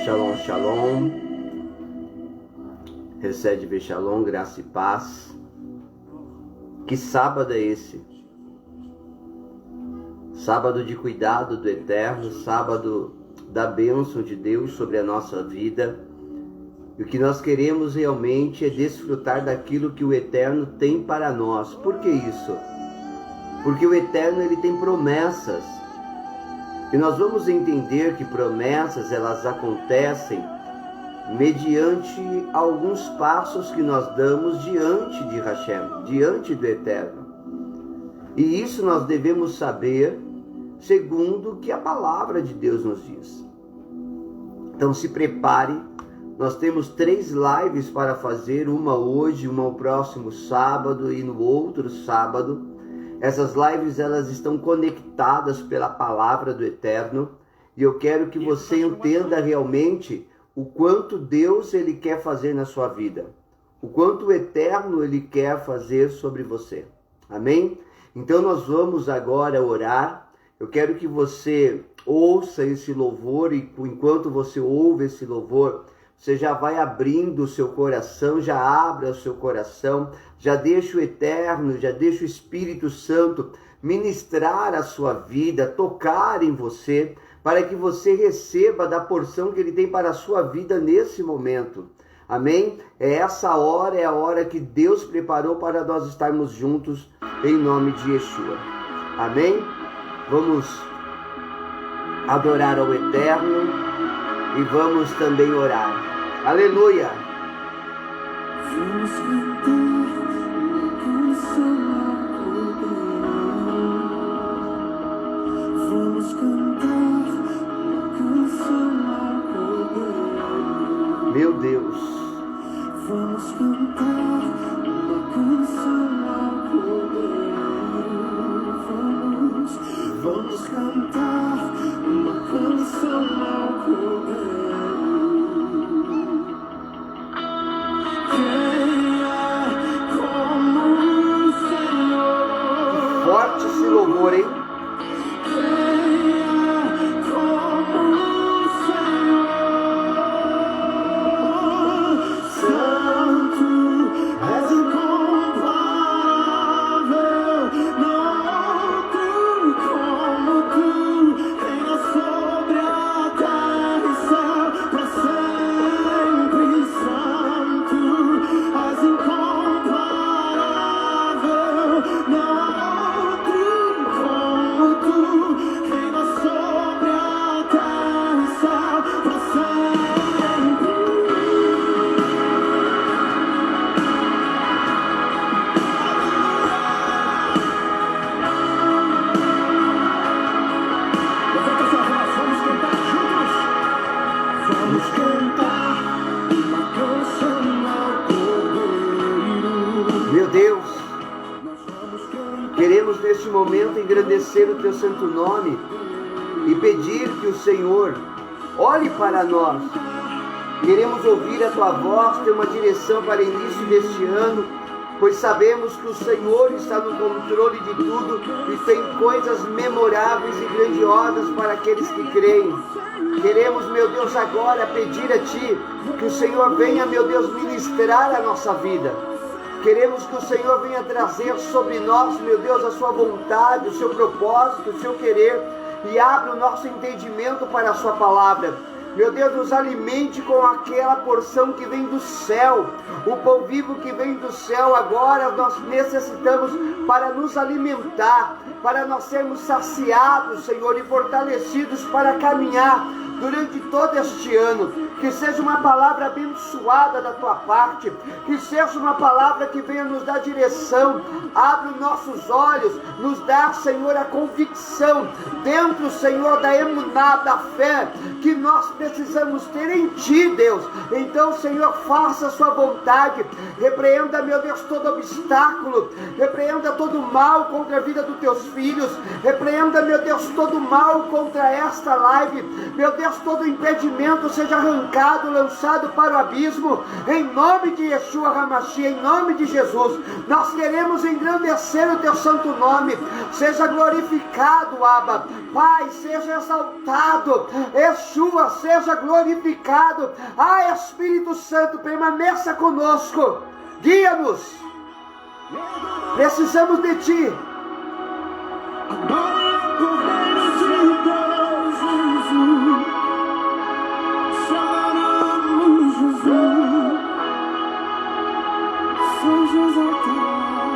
Shalom, shalom. Recebe shalom, graça e paz. Que sábado é esse? Sábado de cuidado do Eterno, sábado da bênção de Deus sobre a nossa vida. E o que nós queremos realmente é desfrutar daquilo que o Eterno tem para nós. Por que isso? Porque o Eterno, ele tem promessas. E nós vamos entender que promessas, elas acontecem mediante alguns passos que nós damos diante de Hashem, diante do Eterno. E isso nós devemos saber segundo o que a palavra de Deus nos diz. Então se prepare, nós temos 3 lives para fazer, uma hoje, uma no próximo sábado e no outro sábado. Essas lives, elas estão conectadas pela palavra do Eterno, e eu quero que você entenda realmente o quanto Deus, ele quer fazer na sua vida, o quanto o Eterno, ele quer fazer sobre você. Amém? Então nós vamos agora orar. Eu quero que você ouça esse louvor, e enquanto você ouve esse louvor, você já vai abrindo o seu coração, já abra o seu coração, já deixa o Eterno, já deixa o Espírito Santo ministrar a sua vida, tocar em você, para que você receba da porção que Ele tem para a sua vida nesse momento. Amém? Essa hora é a hora que Deus preparou para nós estarmos juntos, em nome de Yeshua. Amém? Vamos adorar ao Eterno e vamos também orar. Aleluia! Vamos cantar uma canção ao poder. Vamos cantar uma canção ao poder. Meu Deus! Vamos cantar uma canção ao poder. Vamos cantar uma canção ao poder. Forte esse louvor, hein? Meu Deus, queremos neste momento engrandecer o Teu santo nome e pedir que o Senhor olhe para nós. Queremos ouvir a Tua voz, ter uma direção para o início deste ano pois sabemos que o Senhor está no controle de tudo e tem coisas memoráveis e grandiosas para aqueles que creem. Queremos, meu Deus, agora pedir a Ti que o Senhor venha, meu Deus, ministrar a nossa vida. Queremos que o Senhor venha trazer sobre nós, meu Deus, a Sua vontade, o Seu propósito, o Seu querer, e abra o nosso entendimento para a Sua palavra. Meu Deus, nos alimente com aquela porção que vem do céu, o pão vivo que vem do céu. Agora nós necessitamos para nos alimentar, para nós sermos saciados, Senhor, e fortalecidos para caminhar durante todo este ano. Que seja uma palavra abençoada da Tua parte, que seja uma palavra que venha nos dar direção, abre os nossos olhos, nos dá, Senhor, a convicção dentro, Senhor, da emuná, da fé, que nós precisamos ter em Ti, Deus. Então, Senhor, faça a Sua vontade, repreenda, meu Deus, todo obstáculo, repreenda todo mal contra a vida dos Teus filhos, repreenda, meu Deus, todo mal contra esta live, meu Deus, todo impedimento seja arrancado, lançado para o abismo, em nome de Yeshua HaMashiach, em nome de Jesus. Nós queremos engrandecer o Teu santo nome. Seja glorificado, Abba. Pai, seja exaltado. Yeshua, seja glorificado. Espírito Santo, permaneça conosco. Guia-nos. Precisamos de Ti.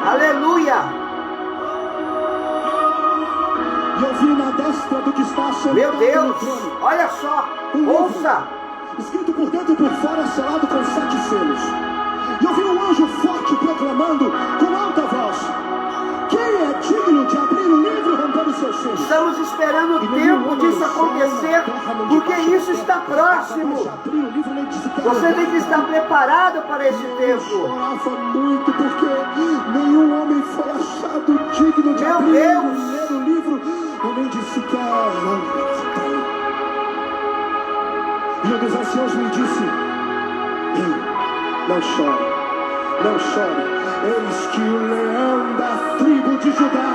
Aleluia! E eu vi na destra do que está sentado Meu Deus! no trono, Olha só! Ouça! escrito por dentro e por fora, selado com 7 selos. E eu vi um anjo forte proclamando com alta voz: quem é digno de abrir o livro e romper os seus selos? Estamos esperando o tempo disso acontecer, porque isso está próximo. Você tem que estar preparado para esse tempo. Chorava muito porque nenhum homem foi achado digno de abrir e ler o livro, nem de sequer. E um dos anciãos me disse: ei, não chore, não chore. Eis que o leão da tribo de Judá,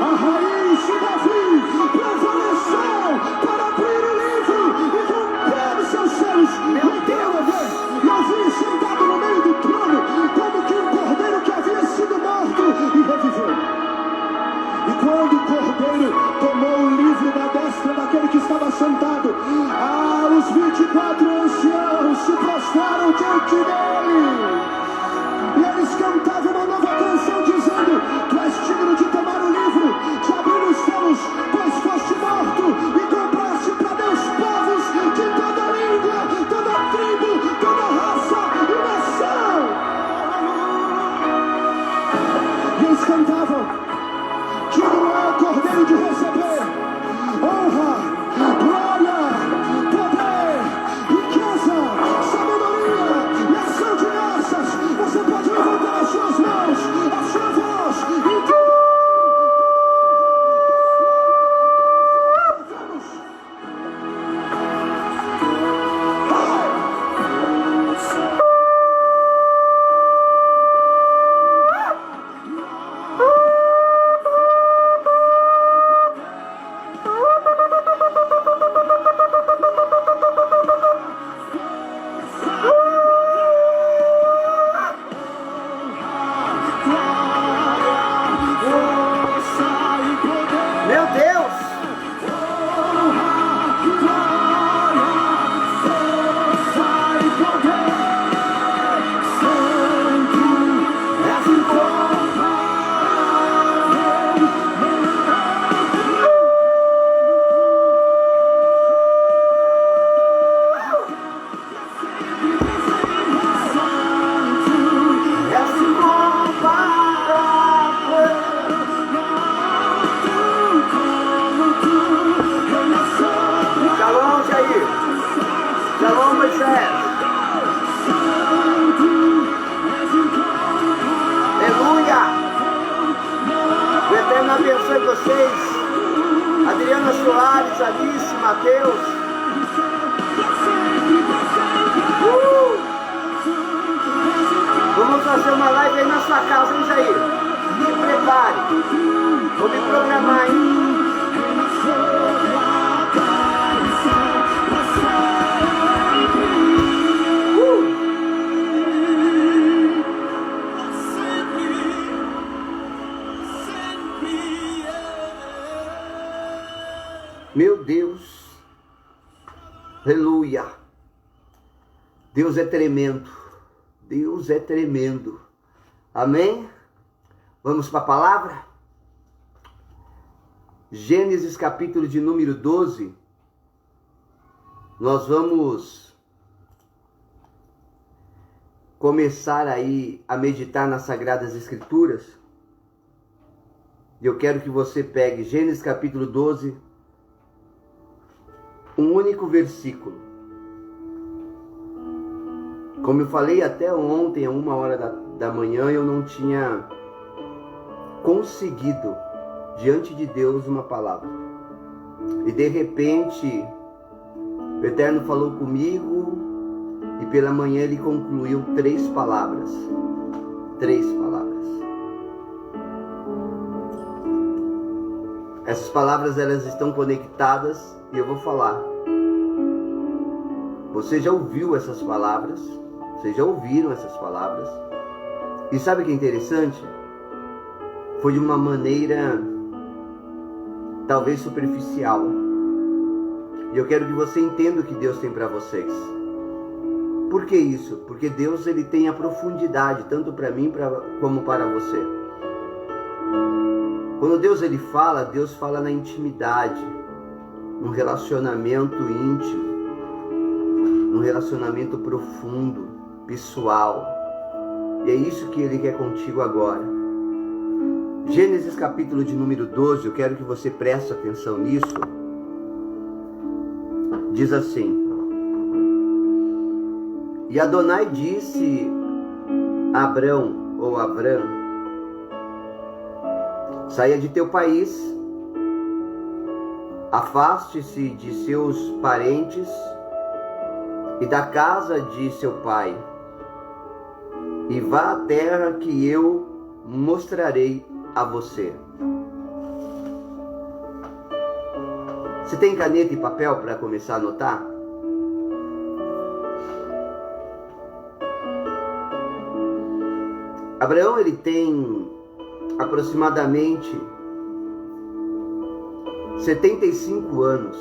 a raiz de Davi, prevaleceu para abrir o livro e romper os seus selos. Meu Deus! E eu vi sentado no meio do trono, como que um cordeiro que havia sido morto e reviveu. E quando o cordeiro tomou o livro da destra daquele que estava sentado, os 24 anciãos se prostraram diante dele. E eles cantavam uma nova canção dizendo: tu és digno de tomar o livro, de abrir os selos, pois foste morto e compraste para Deus povos de toda língua, toda tribo, toda raça e nação. E eles cantavam: digno é o cordeiro de receber honra, glória, poder, riqueza, sabedoria e ação de graças. Você pode levantar as suas mãos, a sua voz e Meu Deus! Shalom, Jair. Shalom, Moisés. Aleluia. O Eterno abençoe vocês. Adriana Soares, Alice, Mateus. Vamos fazer uma live aí na sua casa, hein, Jair? Se prepare. Vou me programar, hein? Meu Deus, aleluia, Deus é tremendo, Deus é tremendo, amém? Vamos para a palavra? Gênesis capítulo de número 12, nós vamos começar aí a meditar nas Sagradas Escrituras. Eu quero que você pegue Gênesis capítulo 12, um único versículo. Como eu falei até ontem, a 1h da manhã, eu não tinha conseguido, diante de Deus, uma palavra. E de repente, o Eterno falou comigo, e pela manhã ele concluiu 3 palavras. 3 palavras. Essas palavras, elas estão conectadas e eu vou falar. Você já ouviu essas palavras? Vocês já ouviram essas palavras? E sabe o que é interessante? Foi de uma maneira talvez superficial. E eu quero que você entenda o que Deus tem para vocês. Por que isso? Porque Deus, ele tem a profundidade, tanto para mim como para você. Quando Deus fala na intimidade, num relacionamento íntimo, num relacionamento profundo, pessoal. E é isso que Ele quer contigo agora. Gênesis capítulo de número 12, eu quero que você preste atenção nisso. Diz assim: E Adonai disse a Abrão, ou Abram, saia de teu país, afaste-se de seus parentes e da casa de seu pai, e vá à terra que eu mostrarei a você. Você tem caneta e papel para começar a anotar? Abraão, ele tem aproximadamente 75 anos,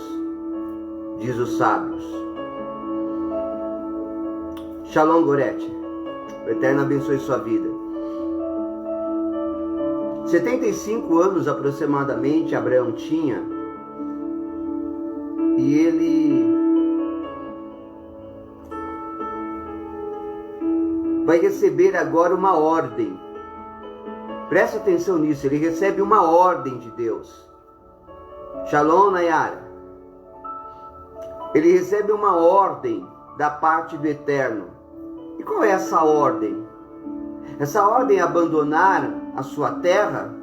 diz os sábios. Shalom, Gorete. O Eterno abençoe sua vida. 75 anos aproximadamente Abraão tinha. E ele vai receber agora uma ordem. Presta atenção nisso, ele recebe uma ordem de Deus. Shalom, Nayara. Ele recebe uma ordem da parte do Eterno. E qual é essa ordem? Essa ordem é abandonar a sua terra.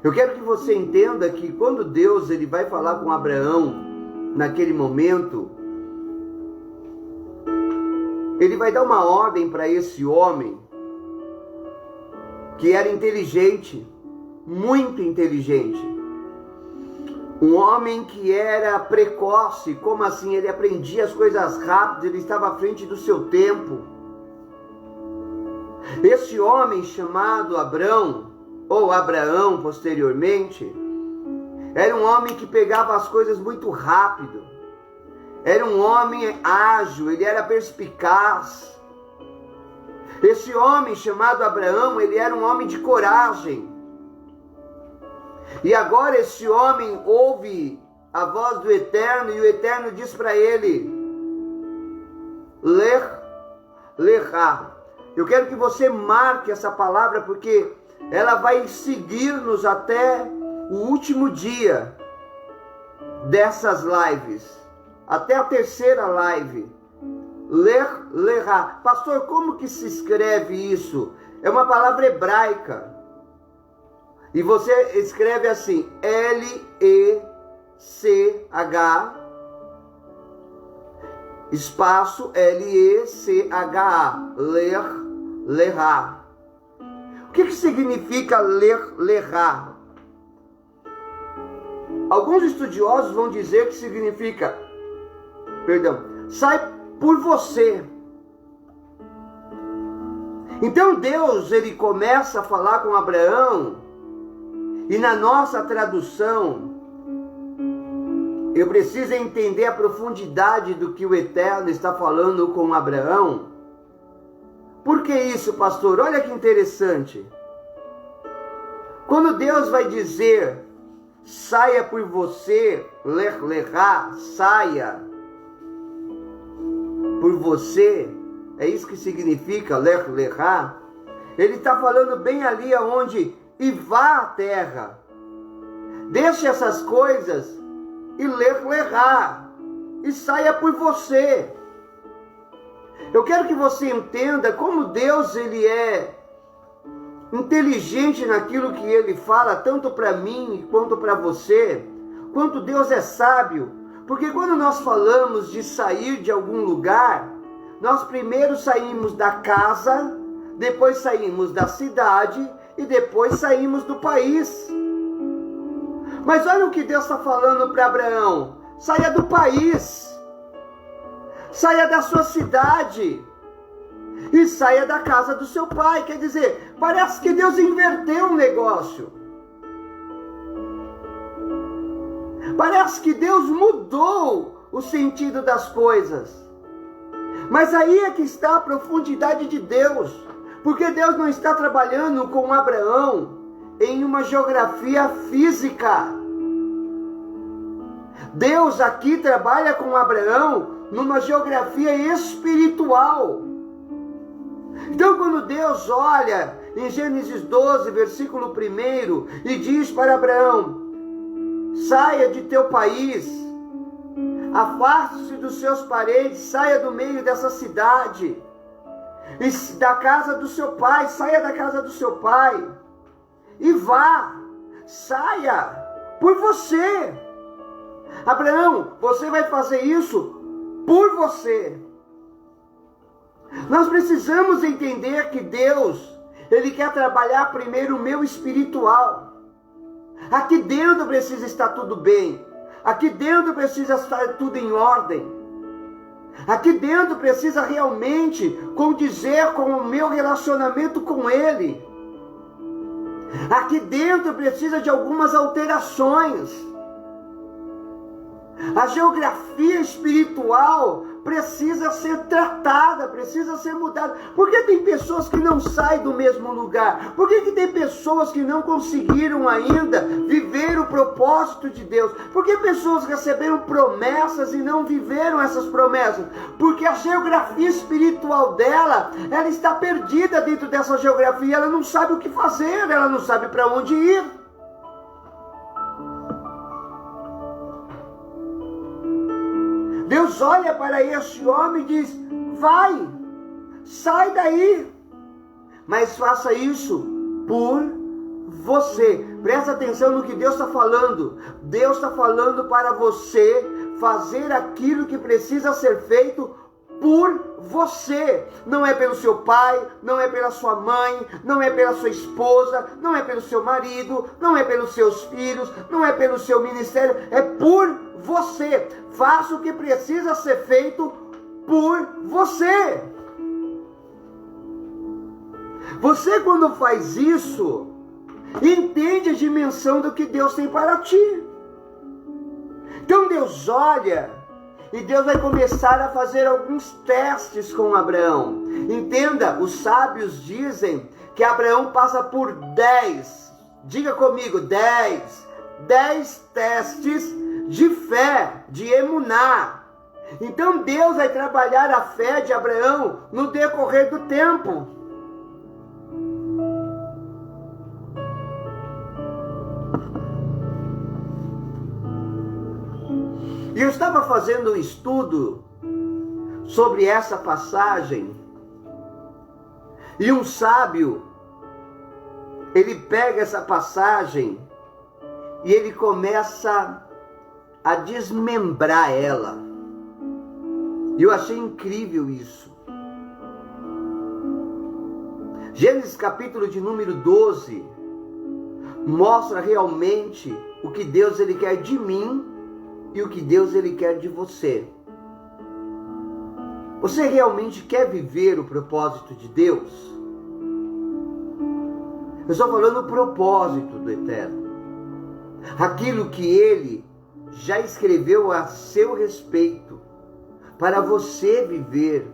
Eu quero que você entenda que quando Deus ele vai falar com Abraão naquele momento, ele vai dar uma ordem para esse homem que era inteligente, muito inteligente. Um homem que era precoce, como assim? Ele aprendia as coisas rápido, ele estava à frente do seu tempo. Este homem chamado Abrão, ou Abraão posteriormente, era um homem que pegava as coisas muito rápido. Era um homem ágil, ele era perspicaz. Esse homem chamado Abraão, ele era um homem de coragem. E agora esse homem ouve a voz do Eterno e o Eterno diz para ele: Lechá. Eu quero que você marque essa palavra porque ela vai seguir-nos até o último dia dessas lives, até a terceira live. Lechá. Pastor, como que se escreve isso? É uma palavra hebraica. E você escreve assim, Lechá. espaço L-E-C-H-A, ler, lerá. O que significa ler, lerá? Alguns estudiosos vão dizer que significa, sai por você. Então Deus, ele começa a falar com Abraão, e na nossa tradução, eu preciso entender a profundidade do que o Eterno está falando com Abraão. Por que isso, pastor? Olha que interessante. Quando Deus vai dizer, saia por você, lerá, saia por você, é isso que significa lerá. Ele está falando bem ali aonde, e vá à terra, deixe essas coisas, e lerá, e saia por você. Eu quero que você entenda como Deus, ele é inteligente naquilo que ele fala, tanto para mim quanto para você, quanto Deus é sábio, porque quando nós falamos de sair de algum lugar, nós primeiro saímos da casa, depois saímos da cidade e depois saímos do país. Mas olha o que Deus está falando para Abraão: saia do país, saia da sua cidade e saia da casa do seu pai. Quer dizer, parece que Deus inverteu o negócio. Parece que Deus mudou o sentido das coisas. Mas aí é que está a profundidade de Deus, porque Deus não está trabalhando com Abraão em uma geografia física. Deus aqui trabalha com Abraão numa geografia espiritual. Então, quando Deus olha em Gênesis 12, versículo 1, e diz para Abraão: saia de teu país, afaste-se dos seus parentes, saia do meio dessa cidade, e da casa do seu pai, saia da casa do seu pai, e vá, saia por você. Abraão, você vai fazer isso por você. Nós precisamos entender que Deus, ele quer trabalhar primeiro o meu espiritual. Aqui dentro precisa estar tudo bem. Aqui dentro precisa estar tudo em ordem. Aqui dentro precisa realmente condizer com o meu relacionamento com Ele. Aqui dentro precisa de algumas alterações. A geografia espiritual precisa ser tratada, precisa ser mudada. Por que tem pessoas que não saem do mesmo lugar? Por que tem pessoas que não conseguiram ainda viver o propósito de Deus? Por que pessoas receberam promessas e não viveram essas promessas? Porque a geografia espiritual dela, ela está perdida dentro dessa geografia, ela não sabe o que fazer, ela não sabe para onde ir. Deus olha para este homem e diz: vai, sai daí, mas faça isso por você. Presta atenção no que Deus está falando. Deus está falando para você fazer aquilo que precisa ser feito por você. Não é pelo seu pai, não é pela sua mãe, não é pela sua esposa, não é pelo seu marido, não é pelos seus filhos, não é pelo seu ministério, é por você. Faça o que precisa ser feito por você. Você, quando faz isso, entende a dimensão do que Deus tem para ti. Então Deus olha e Deus vai começar a fazer alguns testes com Abraão. Entenda, os sábios dizem que Abraão passa por 10, diga comigo, 10 testes de fé, de emuná. Então Deus vai trabalhar a fé de Abraão no decorrer do tempo. E eu estava fazendo um estudo sobre essa passagem, e um sábio, ele pega essa passagem e ele começa a desmembrar ela. E eu achei incrível isso. Gênesis capítulo de número 12 mostra realmente o que Deus ele quer de mim e o que Deus ele quer de você. Você realmente quer viver o propósito de Deus? Eu estou falando o propósito do Eterno. Aquilo que Ele já escreveu a seu respeito para você viver.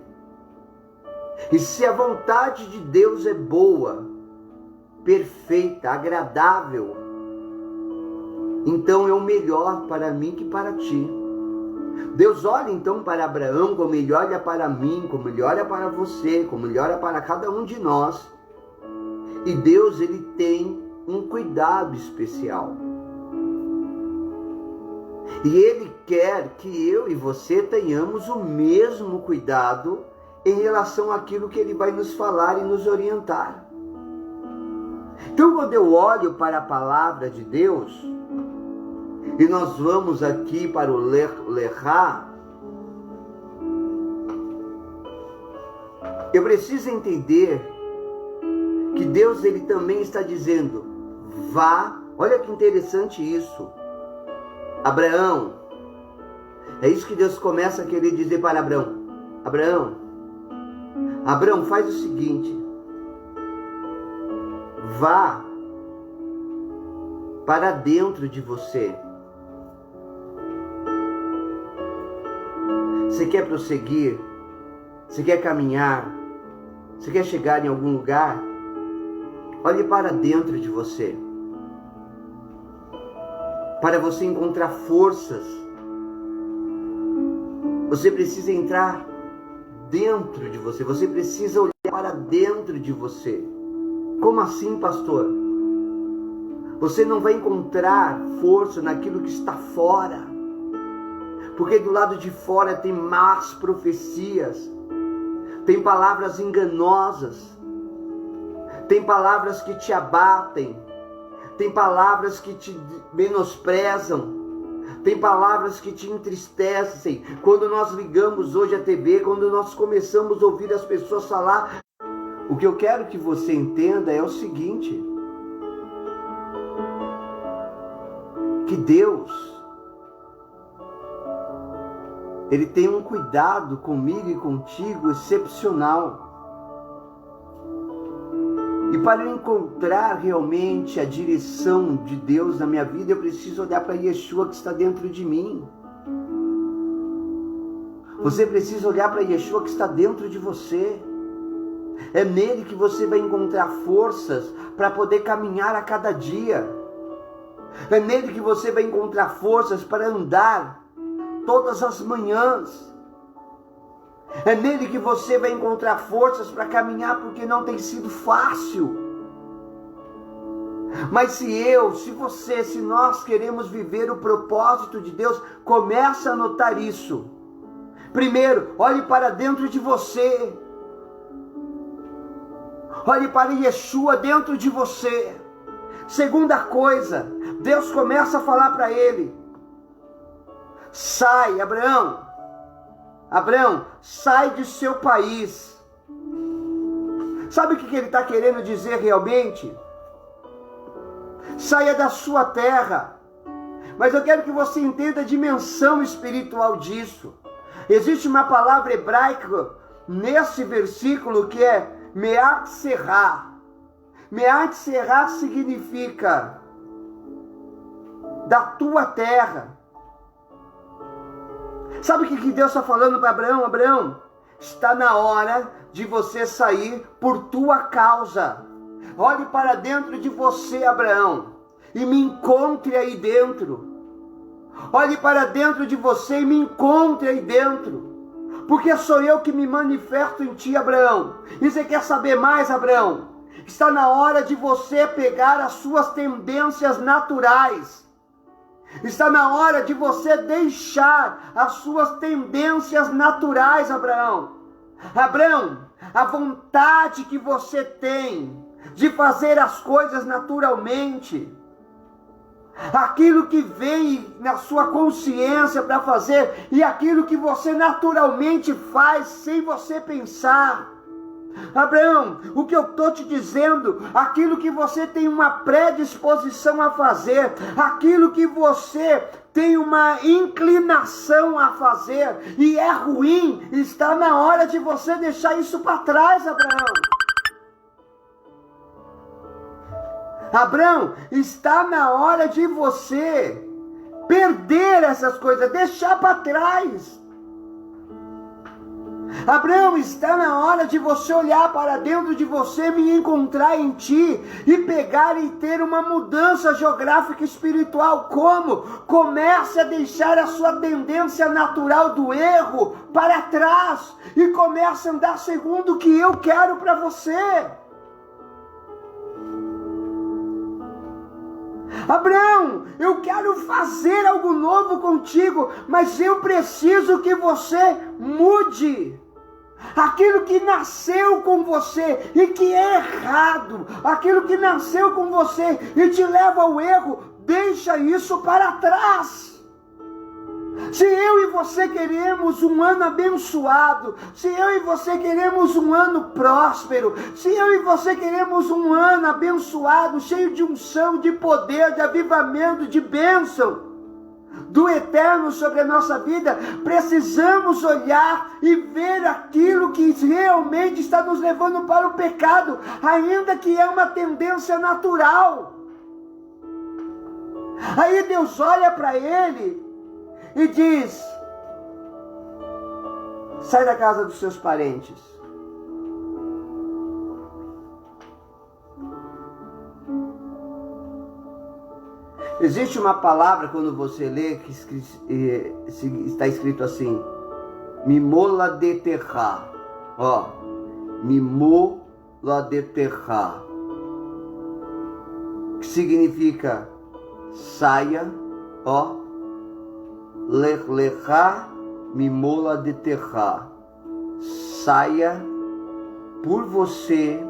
E se a vontade de Deus é boa, perfeita, agradável, então é o melhor para mim que para ti. Deus olha então para Abraão como Ele olha para mim, como Ele olha para você, como Ele olha para cada um de nós. E Deus ele tem um cuidado especial. E Ele quer que eu e você tenhamos o mesmo cuidado em relação àquilo que Ele vai nos falar e nos orientar. Então, quando eu olho para a palavra de Deus, e nós vamos aqui para o Lechá, eu preciso entender que Deus ele também está dizendo, vá, olha que interessante isso. Abraão, é isso que Deus começa a querer dizer para Abraão. Abraão, faz o seguinte, vá para dentro de você. Você quer prosseguir? Você quer caminhar? Você quer chegar em algum lugar? Olhe para dentro de você. Para você encontrar forças, você precisa entrar dentro de você. Você precisa olhar para dentro de você. Como assim, pastor? Você não vai encontrar força naquilo que está fora. Porque do lado de fora tem más profecias. Tem palavras enganosas. Tem palavras que te abatem. Tem palavras que te menosprezam. Tem palavras que te entristecem. Quando nós ligamos hoje a TV, quando nós começamos a ouvir as pessoas falar, o que eu quero que você entenda é o seguinte: que Deus, Ele tem um cuidado comigo e contigo excepcional. E para eu encontrar realmente a direção de Deus na minha vida, eu preciso olhar para Yeshua que está dentro de mim. Você precisa olhar para Yeshua que está dentro de você. É nele que você vai encontrar forças para poder caminhar a cada dia. É nele que você vai encontrar forças para andar todas as manhãs. É nele que você vai encontrar forças para caminhar, porque não tem sido fácil. Mas se nós queremos viver o propósito de Deus, comece a notar isso. Primeiro, olhe para dentro de você. Olhe para Yeshua dentro de você. Segunda coisa, Deus começa a falar para ele: sai, Abraão, sai de seu país. Sabe o que ele está querendo dizer realmente? Saia da sua terra. Mas eu quero que você entenda a dimensão espiritual disso. Existe uma palavra hebraica nesse versículo que é Me'at Será. Me'at Será significa da tua terra. Sabe o que Deus está falando para Abraão? Abraão, está na hora de você sair por tua causa. Olhe para dentro de você, Abraão, e me encontre aí dentro. Olhe para dentro de você e me encontre aí dentro. Porque sou eu que me manifesto em ti, Abraão. E você quer saber mais, Abraão? Está na hora de você pegar as suas tendências naturais. Está na hora de você deixar as suas tendências naturais, Abraão. Abraão, a vontade que você tem de fazer as coisas naturalmente, aquilo que vem na sua consciência para fazer e aquilo que você naturalmente faz sem você pensar. Abraão, o que eu estou te dizendo, aquilo que você tem uma predisposição a fazer, aquilo que você tem uma inclinação a fazer e é ruim, está na hora de você deixar isso para trás, Abraão. Abraão, está na hora de você perder essas coisas, deixar para trás. Abraão, está na hora de você olhar para dentro de você, me encontrar em ti e pegar e ter uma mudança geográfica espiritual. Como? Comece a deixar a sua tendência natural do erro para trás e comece a andar segundo o que eu quero para você. Abraão, eu quero fazer algo novo contigo, mas eu preciso que você mude aquilo que nasceu com você e que é errado, aquilo que nasceu com você e te leva ao erro, deixa isso para trás. Se eu e você queremos um ano abençoado, se eu e você queremos um ano próspero, se eu e você queremos um ano abençoado, cheio de unção, de poder, de avivamento, de bênção do eterno sobre a nossa vida, precisamos olhar e ver aquilo que realmente está nos levando para o pecado, ainda que é uma tendência natural. Aí Deus olha para ele e diz: sai da casa dos seus parentes. Existe uma palavra quando você lê que está escrito assim: mimola de terra. Ó, mimola de terra, que significa saia, ó, lecha mimola de terra, saia por você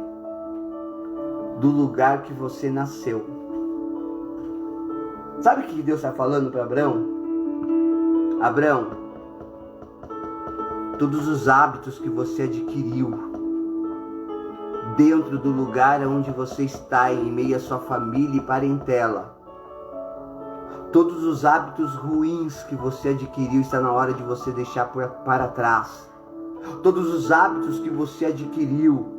do lugar que você nasceu. Sabe o que Deus está falando para Abraão? Abraão, todos os hábitos que você adquiriu dentro do lugar onde você está, em meio à sua família e parentela, todos os hábitos ruins que você adquiriu, está na hora de você deixar para trás. Todos os hábitos que você adquiriu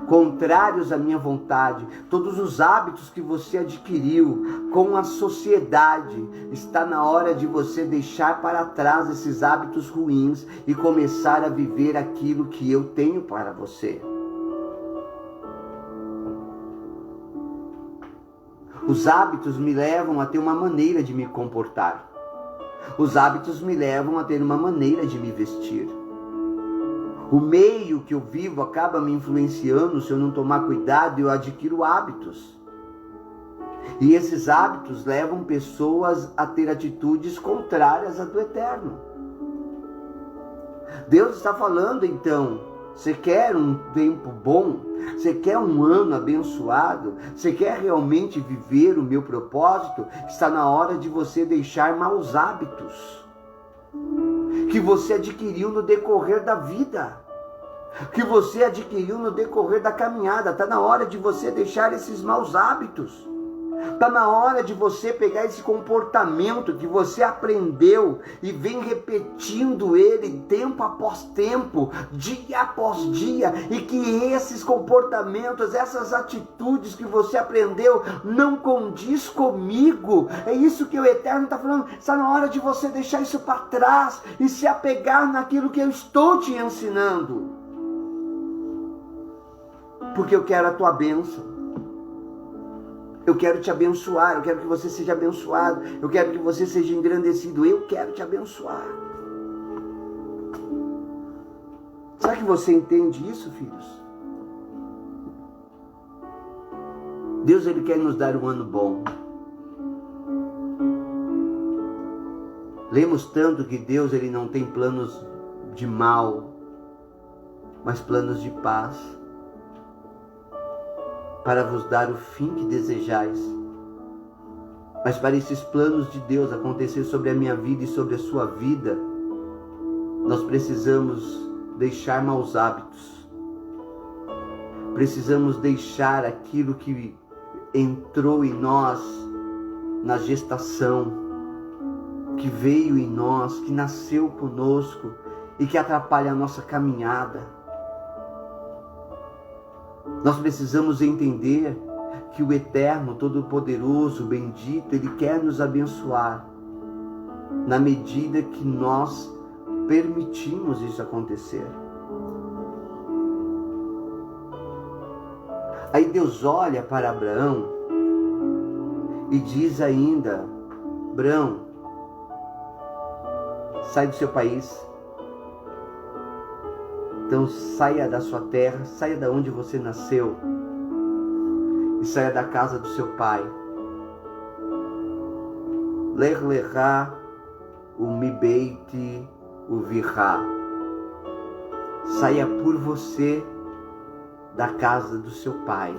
contrários à minha vontade, todos os hábitos que você adquiriu com a sociedade, está na hora de você deixar para trás esses hábitos ruins e começar a viver aquilo que eu tenho para você. Os hábitos me levam a ter uma maneira de me comportar. Os hábitos me levam a ter uma maneira de me vestir. O meio que eu vivo acaba me influenciando. Se eu não tomar cuidado, eu adquiro hábitos. E esses hábitos levam pessoas a ter atitudes contrárias à do eterno. Deus está falando então: você quer um tempo bom? Você quer um ano abençoado? Você quer realmente viver o meu propósito? Está na hora de você deixar maus hábitos que você adquiriu no decorrer da vida, que você adquiriu no decorrer da caminhada. Está na hora de você deixar esses maus hábitos. Está na hora de você pegar esse comportamento que você aprendeu e vem repetindo ele tempo após tempo, dia após dia, e que esses comportamentos, essas atitudes que você aprendeu não condiz comigo. É isso que o Eterno está falando. Está na hora de você deixar isso para trás e se apegar naquilo que eu estou te ensinando, porque eu quero a tua bênção. Eu quero te abençoar, eu quero que você seja abençoado, eu quero que você seja engrandecido, eu quero te abençoar. Será que você entende isso, filhos? Deus, Ele quer nos dar um ano bom. Lemos tanto que Deus, Ele não tem planos de mal, mas planos de paz, para vos dar o fim que desejais. Mas para esses planos de Deus acontecer sobre a minha vida e sobre a sua vida, nós precisamos deixar maus hábitos. Precisamos deixar aquilo que entrou em nós na gestação, que veio em nós, que nasceu conosco e que atrapalha a nossa caminhada. Nós precisamos entender que o Eterno, Todo-Poderoso, Bendito, Ele quer nos abençoar na medida que nós permitimos isso acontecer. Aí Deus olha para Abraão e diz ainda: Abraão, sai do seu país. Então saia da sua terra, saia da onde você nasceu e saia da casa do seu pai. Lech lecha umibeiti uvirá. Saia por você da casa do seu pai.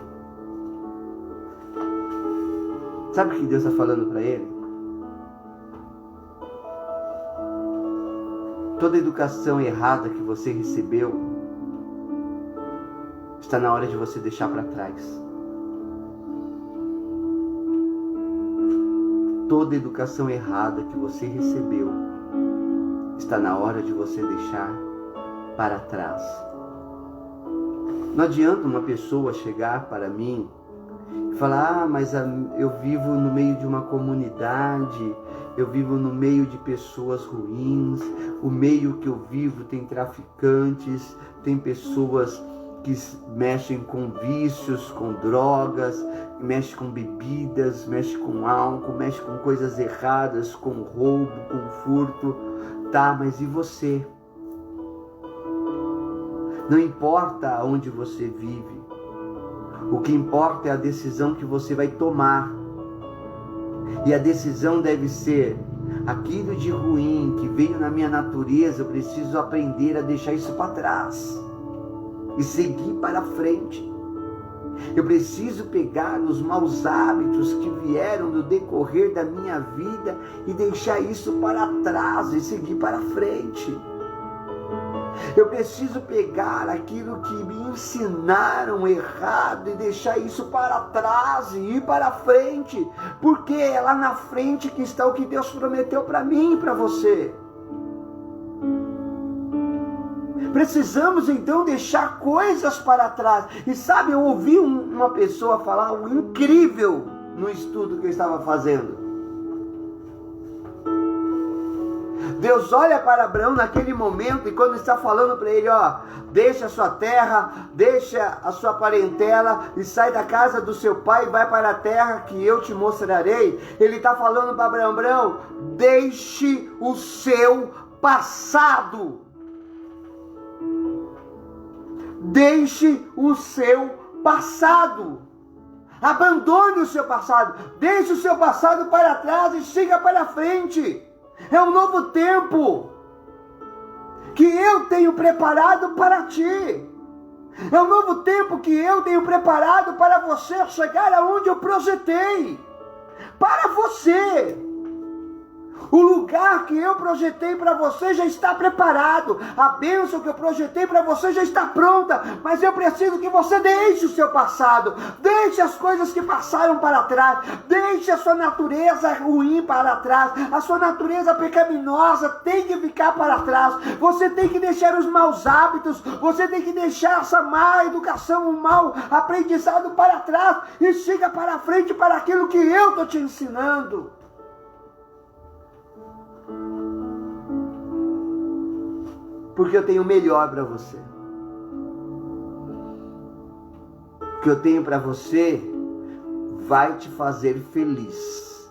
Sabe o que Deus está falando para ele? Toda educação errada que você recebeu está na hora de você deixar para trás. Toda educação errada que você recebeu está na hora de você deixar para trás. Não adianta uma pessoa chegar para mim e falar: mas eu vivo no meio de uma comunidade, eu vivo no meio de pessoas ruins, o meio que eu vivo tem traficantes, tem pessoas que mexem com vícios, com drogas, mexem com bebidas, mexem com álcool, mexem com coisas erradas, com roubo, com furto. Tá, mas e você? Não importa onde você vive, o que importa é a decisão que você vai tomar. E a decisão deve ser: aquilo de ruim que veio na minha natureza, eu preciso aprender a deixar isso para trás e seguir para frente. Eu preciso pegar os maus hábitos que vieram no decorrer da minha vida e deixar isso para trás e seguir para frente. Eu preciso pegar aquilo que me ensinaram errado e deixar isso para trás e ir para frente, porque é lá na frente que está o que Deus prometeu para mim e para você. Precisamos então deixar coisas para trás. E sabe, eu ouvi uma pessoa falar algo incrível no estudo que eu estava fazendo. Deus olha para Abraão naquele momento e quando está falando para ele: ó, deixa a sua terra, deixa a sua parentela e sai da casa do seu pai e vai para a terra que eu te mostrarei. Ele está falando para Abraão: Abraão, deixe o seu passado. Deixe o seu passado. Abandone o seu passado. Deixe o seu passado para trás e siga para frente. É um novo tempo que eu tenho preparado para ti. É um novo tempo que eu tenho preparado para você chegar aonde eu projetei. Para você. O lugar que eu projetei para você já está preparado. A bênção que eu projetei para você já está pronta. Mas eu preciso que você deixe o seu passado. Deixe as coisas que passaram para trás. Deixe a sua natureza ruim para trás. A sua natureza pecaminosa tem que ficar para trás. Você tem que deixar os maus hábitos. Você tem que deixar essa má educação, o mau aprendizado para trás. E siga para frente para aquilo que eu estou te ensinando. Porque eu tenho o melhor para você. O que eu tenho para você vai te fazer feliz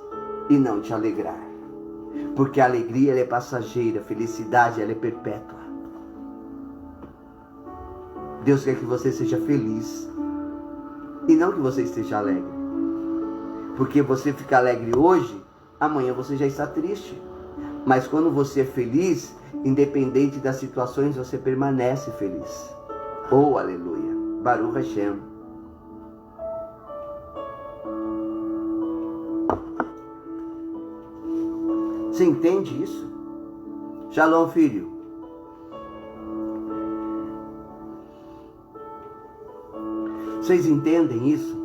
e não te alegrar. Porque a alegria ela é passageira, a felicidade ela é perpétua. Deus quer que você seja feliz e não que você esteja alegre. Porque você fica alegre hoje, amanhã você já está triste. Mas quando você é feliz, independente das situações, você permanece feliz. Oh, aleluia. Baruch Hashem. Você entende isso? Shalom, filho. Vocês entendem isso?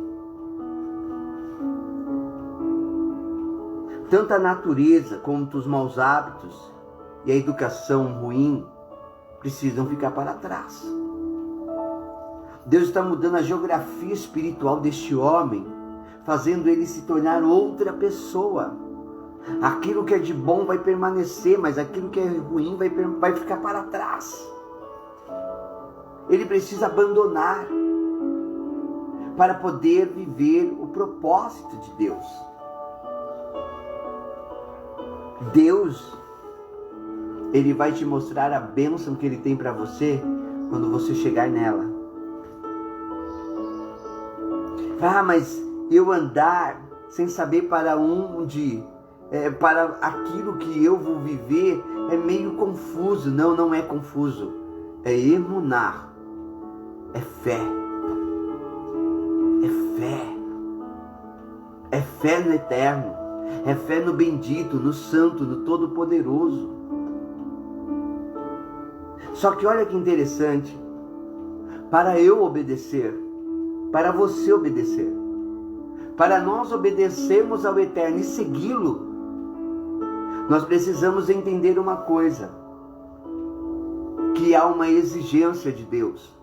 Tanto a natureza quanto os maus hábitos e a educação ruim precisam ficar para trás. Deus está mudando a geografia espiritual deste homem, fazendo ele se tornar outra pessoa. Aquilo que é de bom vai permanecer, mas aquilo que é ruim vai ficar para trás. Ele precisa abandonar para poder viver o propósito de Deus. Deus, Ele vai te mostrar a bênção que Ele tem para você quando você chegar nela. Ah, mas eu andar sem saber para onde, para aquilo que eu vou viver, é meio confuso. Não, não é confuso. É emunar. É fé. É fé. É fé no eterno. É fé no bendito, no santo, no todo-poderoso. Só que olha que interessante. Para eu obedecer, para você obedecer, para nós obedecermos ao eterno e segui-lo, nós precisamos entender uma coisa, que há uma exigência de Deus.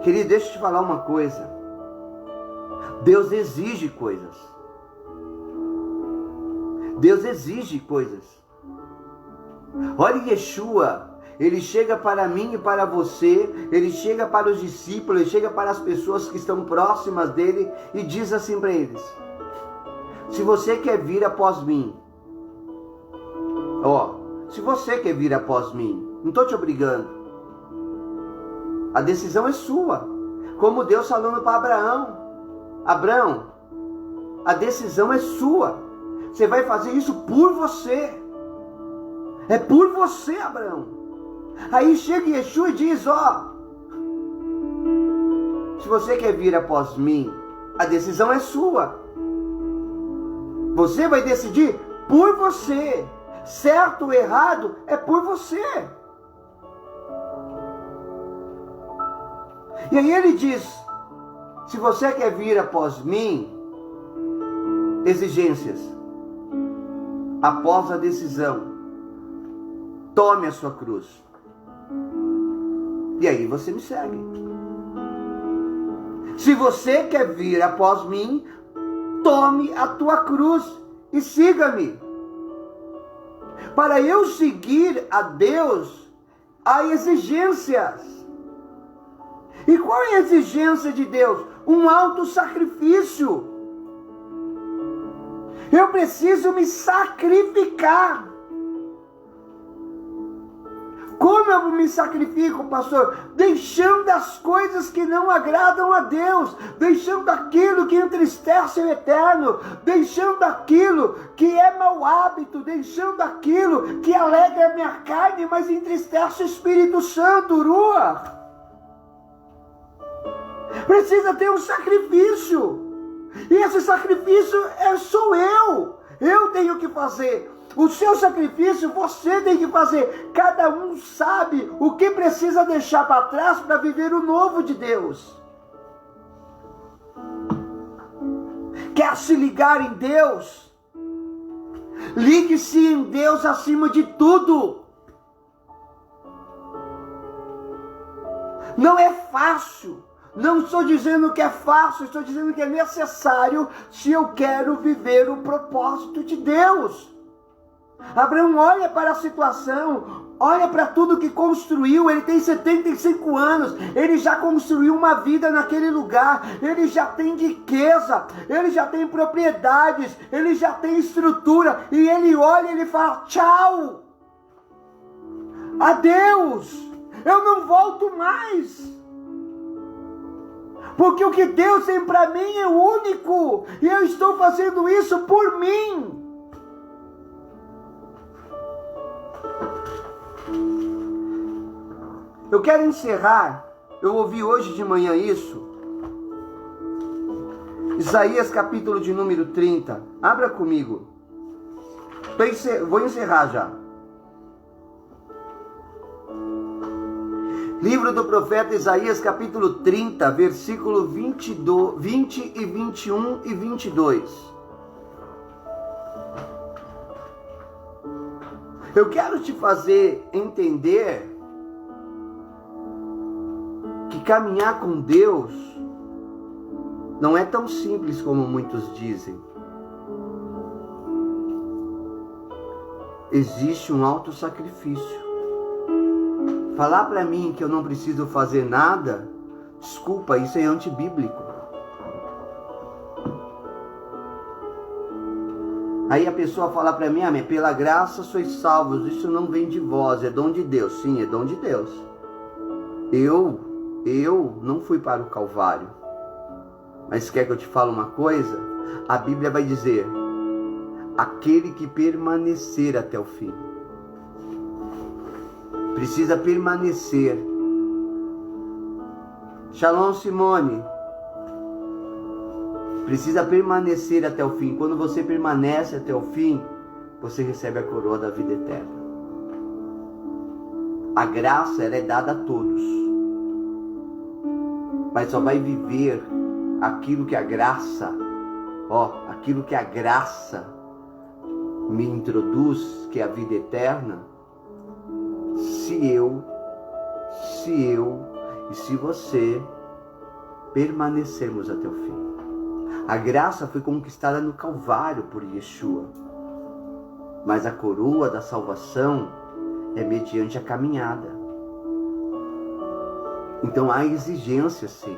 Querido, deixa eu te falar uma coisa. Deus exige coisas. Deus exige coisas. Olha Yeshua, Ele chega para mim e para você, Ele chega para os discípulos, Ele chega para as pessoas que estão próximas dEle e diz assim para eles: se você quer vir após mim, se você quer vir após mim, não estou te obrigando, a decisão é sua, como Deus falando para Abraão, a decisão é sua. Você vai fazer isso por você. É por você, Abraão. Aí chega Yeshua e diz, se você quer vir após mim, a decisão é sua. Você vai decidir por você. Certo ou errado é por você. E aí ele diz, se você quer vir após mim, exigências. Após a decisão, tome a sua cruz. E aí você me segue. Se você quer vir após mim, tome a tua cruz e siga-me. Para eu seguir a Deus, há exigências. E qual é a exigência de Deus? Um autossacrifício. Eu preciso me sacrificar. Como eu me sacrifico, pastor? Deixando as coisas que não agradam a Deus, deixando aquilo que entristece o eterno, deixando aquilo que é mau hábito, deixando aquilo que alegra a minha carne, mas entristece o Espírito Santo, Ruach. Precisa ter um sacrifício. E esse sacrifício sou eu. Eu tenho que fazer. O seu sacrifício você tem que fazer. Cada um sabe o que precisa deixar para trás para viver o novo de Deus. Quer se ligar em Deus? Ligue-se em Deus acima de tudo. Não é fácil. Não estou dizendo que é fácil, estou dizendo que é necessário se eu quero viver o propósito de Deus. Abraão olha para a situação, olha para tudo que construiu. Ele tem 75 anos, ele já construiu uma vida naquele lugar, ele já tem riqueza, ele já tem propriedades, ele já tem estrutura, e ele olha e ele fala, tchau, adeus, eu não volto mais. Porque o que Deus tem para mim é único. E eu estou fazendo isso por mim. Eu quero encerrar. Eu ouvi hoje de manhã isso. Isaías capítulo de número 30. Abra comigo. Vou encerrar já. Livro do profeta Isaías, capítulo 30, versículo 20 e 21 e 22. Eu quero te fazer entender que caminhar com Deus não é tão simples como muitos dizem. Existe um alto sacrifício. Falar para mim que eu não preciso fazer nada, desculpa, isso é antibíblico. Aí a pessoa fala para mim, pela graça sois salvos, isso não vem de vós, é dom de Deus. Sim, é dom de Deus. Eu não fui para o Calvário. Mas quer que eu te fale uma coisa? A Bíblia vai dizer, aquele que permanecer até o fim. Precisa permanecer. Shalom, Simone. Precisa permanecer até o fim. Quando você permanece até o fim, você recebe a coroa da vida eterna. A graça, ela é dada a todos. Mas só vai viver aquilo que a graça, aquilo que a graça me introduz, que é a vida eterna, se eu e se você permanecermos até o fim. A graça foi conquistada no Calvário por Yeshua, mas a coroa da salvação é mediante a caminhada. Então há exigência, sim.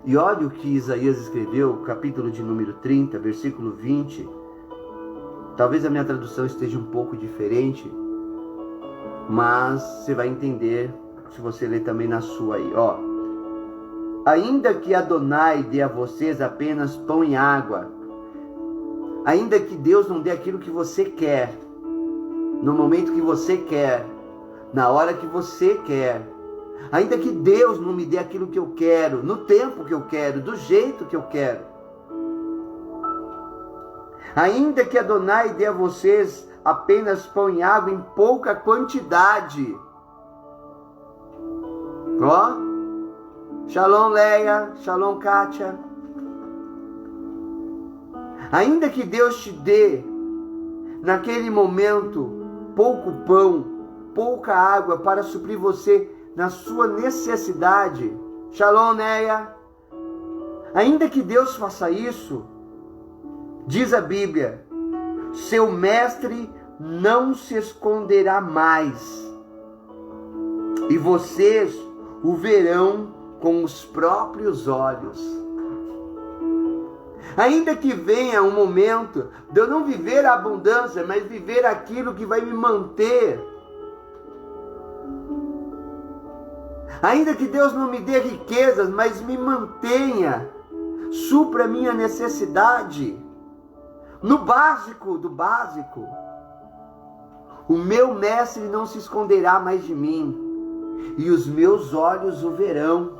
E olha o que Isaías escreveu, capítulo de número 30, versículo 20. Talvez a minha tradução esteja um pouco diferente, mas você vai entender se você ler também na sua aí. Ainda que Adonai dê a vocês apenas pão e água, ainda que Deus não dê aquilo que você quer, no momento que você quer, na hora que você quer, ainda que Deus não me dê aquilo que eu quero, no tempo que eu quero, do jeito que eu quero, ainda que Adonai dê a vocês apenas pão e água em pouca quantidade. Shalom Leia, Shalom Kátia. Ainda que Deus te dê, naquele momento, pouco pão, pouca água para suprir você na sua necessidade. Shalom Neia. Ainda que Deus faça isso, diz a Bíblia, seu mestre não se esconderá mais, e vocês o verão com os próprios olhos. Ainda que venha um momento de eu não viver a abundância, mas viver aquilo que vai me manter. Ainda que Deus não me dê riquezas, mas me mantenha, supra a minha necessidade, no básico do básico. O meu mestre não se esconderá mais de mim, e os meus olhos o verão.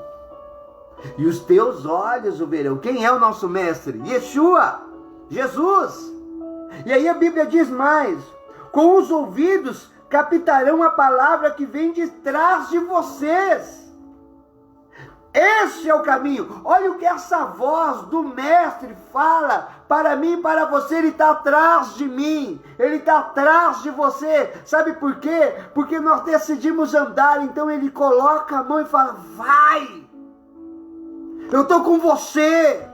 E os teus olhos o verão. Quem é o nosso mestre? Yeshua, Jesus. E aí a Bíblia diz mais: com os ouvidos captarão a palavra que vem de trás de vocês. Este é o caminho. Olha o que essa voz do mestre fala para mim e para você. Ele está atrás de mim, ele está atrás de você. Sabe por quê? Porque nós decidimos andar. Então ele coloca a mão e fala: vai, eu estou com você.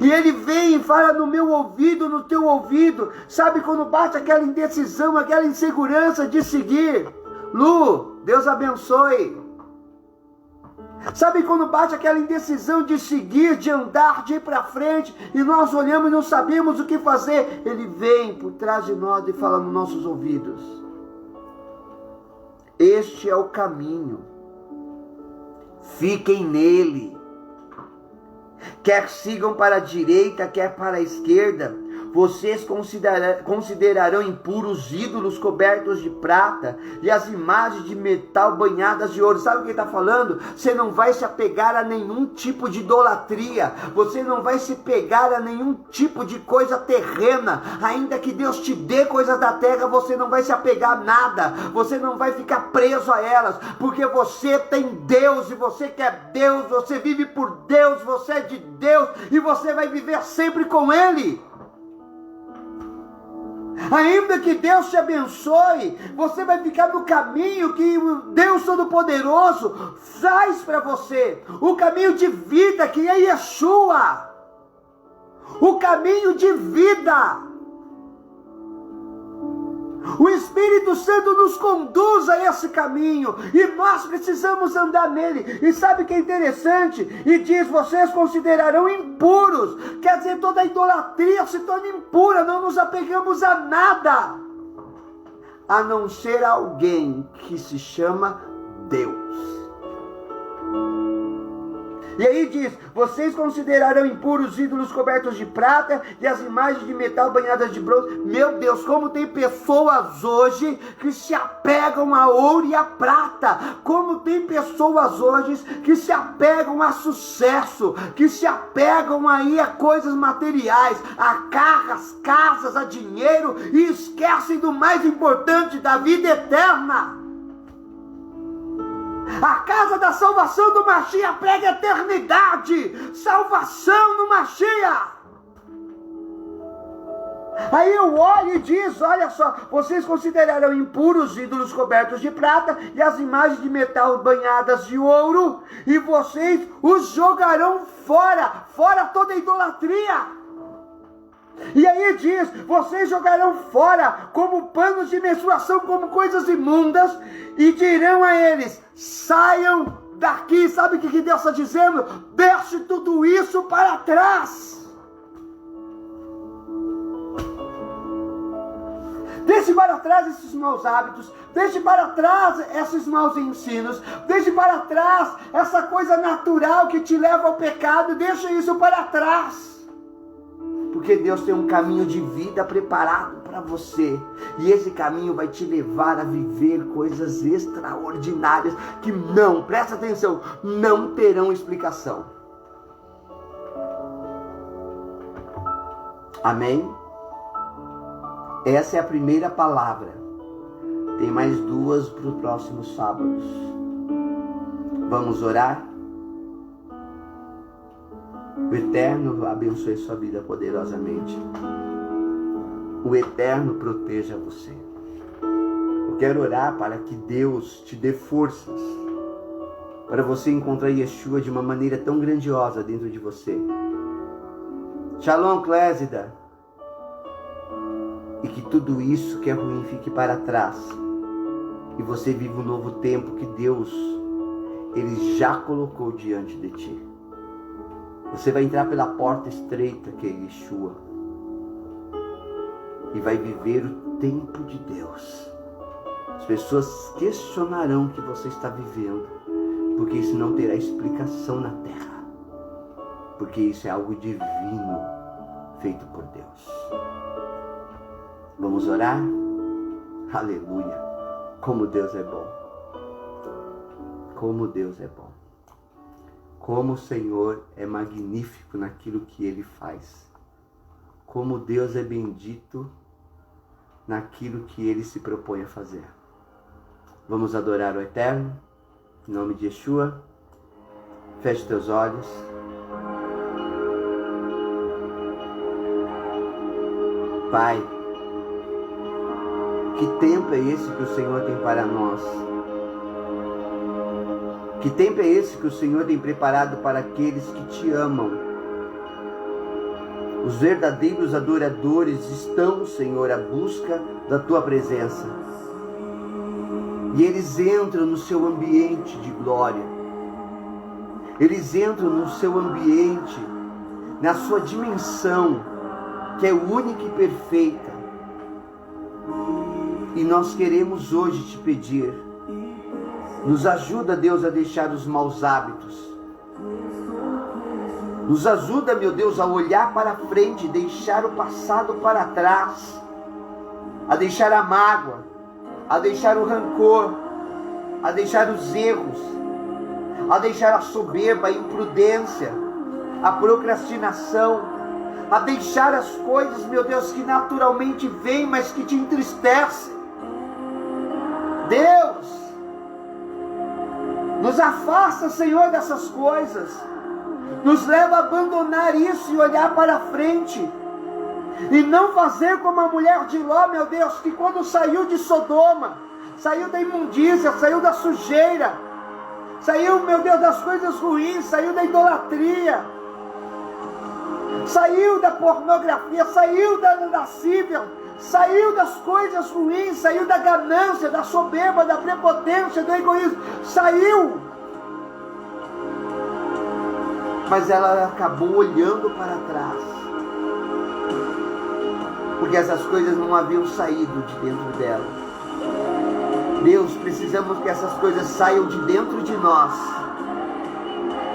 E ele vem e fala no meu ouvido, no teu ouvido. Sabe quando bate aquela indecisão, aquela insegurança de seguir? Lu, Deus abençoe. Sabe quando bate aquela indecisão de seguir, de andar, de ir para frente, e nós olhamos e não sabemos o que fazer? Ele vem por trás de nós e fala nos nossos ouvidos: este é o caminho, fiquem nele. Quer sigam para a direita, quer para a esquerda, vocês considerarão impuros os ídolos cobertos de prata e as imagens de metal banhadas de ouro. Sabe o que ele está falando? Você não vai se apegar a nenhum tipo de idolatria, você não vai se pegar a nenhum tipo de coisa terrena. Ainda que Deus te dê coisas da terra, você não vai se apegar a nada, você não vai ficar preso a elas, porque você tem Deus, e você quer Deus, você vive por Deus, você é de Deus, e você vai viver sempre com Ele. Ainda que Deus te abençoe, você vai ficar no caminho que Deus Todo-Poderoso traz para você, o caminho de vida que é Yeshua, o caminho de vida. O Espírito Santo nos conduz a esse caminho, e nós precisamos andar nele. E sabe o que é interessante? E diz, vocês considerarão impuros, quer dizer, toda idolatria se torna impura. Não nos apegamos a nada, a não ser alguém que se chama Deus. E aí diz, vocês considerarão impuros os ídolos cobertos de prata e as imagens de metal banhadas de bronze. Meu Deus, como tem pessoas hoje que se apegam a ouro e a prata. Como tem pessoas hoje que se apegam a sucesso, que se apegam aí a coisas materiais, a carros, casas, a dinheiro, e esquecem do mais importante, da vida eterna. A casa da salvação do Mashiach prega a eternidade, salvação no Mashiach. Aí eu olho e diz, olha só, vocês considerarão impuros os ídolos cobertos de prata e as imagens de metal banhadas de ouro, e vocês os jogarão fora, fora toda idolatria. E aí diz, vocês jogarão fora como panos de menstruação, como coisas imundas, e dirão a eles, saiam daqui. Sabe o que Deus está dizendo? Deixe tudo isso para trás. Deixe para trás esses maus hábitos, deixe para trás esses maus ensinos, deixe para trás essa coisa natural que te leva ao pecado, deixe isso para trás. Porque Deus tem um caminho de vida preparado para você. E esse caminho vai te levar a viver coisas extraordinárias que não, presta atenção, não terão explicação. Amém? Essa é a primeira palavra. Tem mais duas para os próximos sábados. Vamos orar? O Eterno abençoe sua vida poderosamente. O Eterno proteja você. Eu quero orar para que Deus te dê forças para você encontrar Yeshua de uma maneira tão grandiosa dentro de você. Shalom, Clésida. E que tudo isso que é ruim fique para trás. E você viva um novo tempo que Deus, Ele já colocou diante de ti. Você vai entrar pela porta estreita que é Yeshua. E vai viver o tempo de Deus. As pessoas questionarão o que você está vivendo, porque isso não terá explicação na terra. Porque isso é algo divino, feito por Deus. Vamos orar? Aleluia! Como Deus é bom! Como Deus é bom! Como o Senhor é magnífico naquilo que Ele faz. Como Deus é bendito naquilo que Ele se propõe a fazer. Vamos adorar o Eterno, em nome de Yeshua. Feche teus olhos. Pai, que tempo é esse que o Senhor tem para nós? Que tempo é esse que o Senhor tem preparado para aqueles que te amam? Os verdadeiros adoradores estão, Senhor, à busca da Tua presença. E eles entram no seu ambiente de glória. Eles entram no seu ambiente, na sua dimensão, que é única e perfeita. E nós queremos hoje te pedir, nos ajuda, Deus, a deixar os maus hábitos. Nos ajuda, meu Deus, a olhar para frente, deixar o passado para trás, a deixar a mágoa, a deixar o rancor, a deixar os erros, a deixar a soberba, a imprudência, a procrastinação, a deixar as coisas, meu Deus, que naturalmente vêm, mas que te entristecem. Deus, nos afasta, Senhor, dessas coisas. Nos leva a abandonar isso e olhar para frente. E não fazer como a mulher de Ló, meu Deus, que quando saiu de Sodoma, saiu da imundícia, saiu da sujeira, saiu, meu Deus, das coisas ruins, saiu da idolatria, saiu da pornografia, saiu da lascívia, saiu das coisas ruins, saiu da ganância, da soberba, da prepotência, do egoísmo, saiu. Mas ela acabou olhando para trás, porque essas coisas não haviam saído de dentro dela. Deus, precisamos que essas coisas saiam de dentro de nós.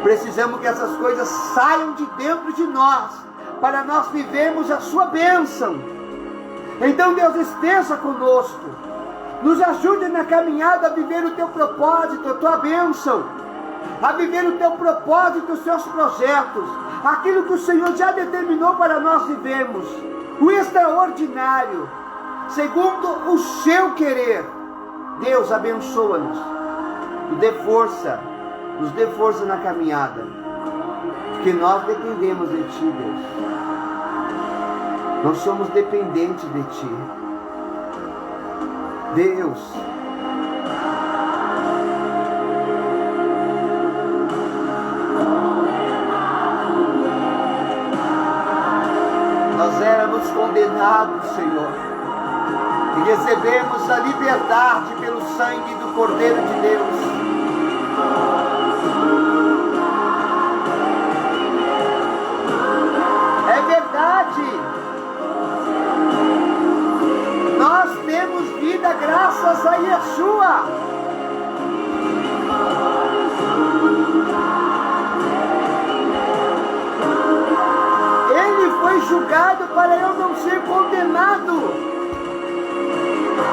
Precisamos que essas coisas saiam de dentro de nós, para nós vivermos a sua bênção. Então, Deus, esteja conosco. Nos ajude na caminhada a viver o teu propósito, a tua bênção, a viver o teu propósito, os teus projetos, aquilo que o Senhor já determinou para nós vivermos, o extraordinário, segundo o seu querer. Deus, abençoa-nos, nos dê força na caminhada, porque nós dependemos de Ti, Deus. Nós somos dependentes de Ti. Deus, nós éramos condenados, Senhor, e recebemos a liberdade pelo sangue do Cordeiro de Deus. É verdade, nós temos vida graças a Yeshua. Ele foi julgado para eu não ser condenado,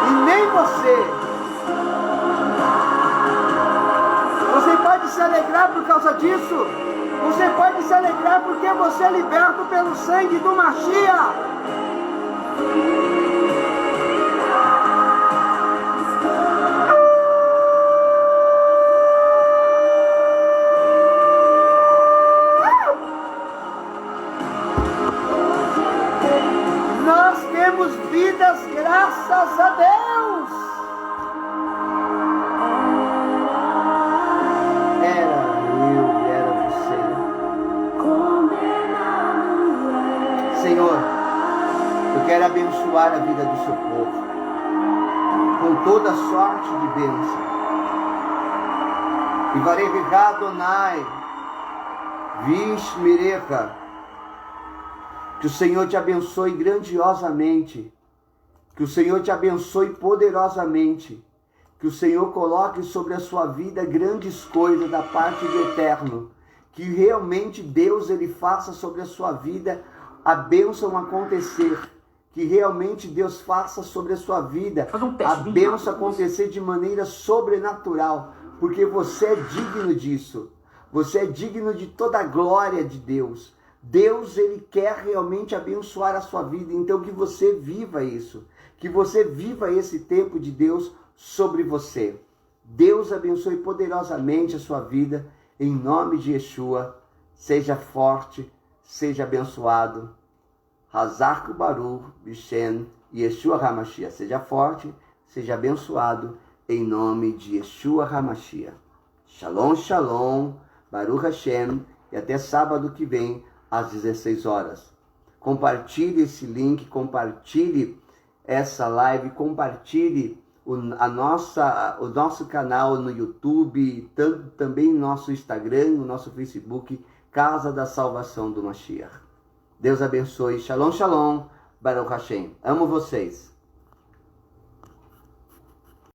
e nem você. Você pode se alegrar por causa disso. Você pode se alegrar porque você é liberto pelo sangue do Mashiach. Nós temos vidas graças a Deus. Era você. Senhor, eu quero abençoar a vida do seu povo com toda sorte de bênção. E Varevika Adonai, Vish Mirecha. Que o Senhor te abençoe grandiosamente. Que o Senhor te abençoe poderosamente. Que o Senhor coloque sobre a sua vida grandes coisas da parte do Eterno. Que realmente Deus ele faça sobre a sua vida a bênção acontecer. Que realmente Deus faça sobre a sua vida a bênção acontecer de maneira sobrenatural. Porque você é digno disso. Você é digno de toda a glória de Deus. Deus, ele quer realmente abençoar a sua vida, então que você viva isso, que você viva esse tempo de Deus sobre você. Deus abençoe poderosamente a sua vida, em nome de Yeshua. Seja forte, seja abençoado. Hazak Baruch Bishem Yeshua HaMashiach. Seja forte, seja abençoado, em nome de Yeshua HaMashiach. Shalom, shalom, Baruch Hashem, e até sábado que vem, às 16 horas. Compartilhe esse link, compartilhe essa live, compartilhe o nosso canal no YouTube, também no nosso Instagram, no nosso Facebook, Casa da Salvação do Mashiach. Deus abençoe. Shalom, shalom, Baruch Hashem. Amo vocês.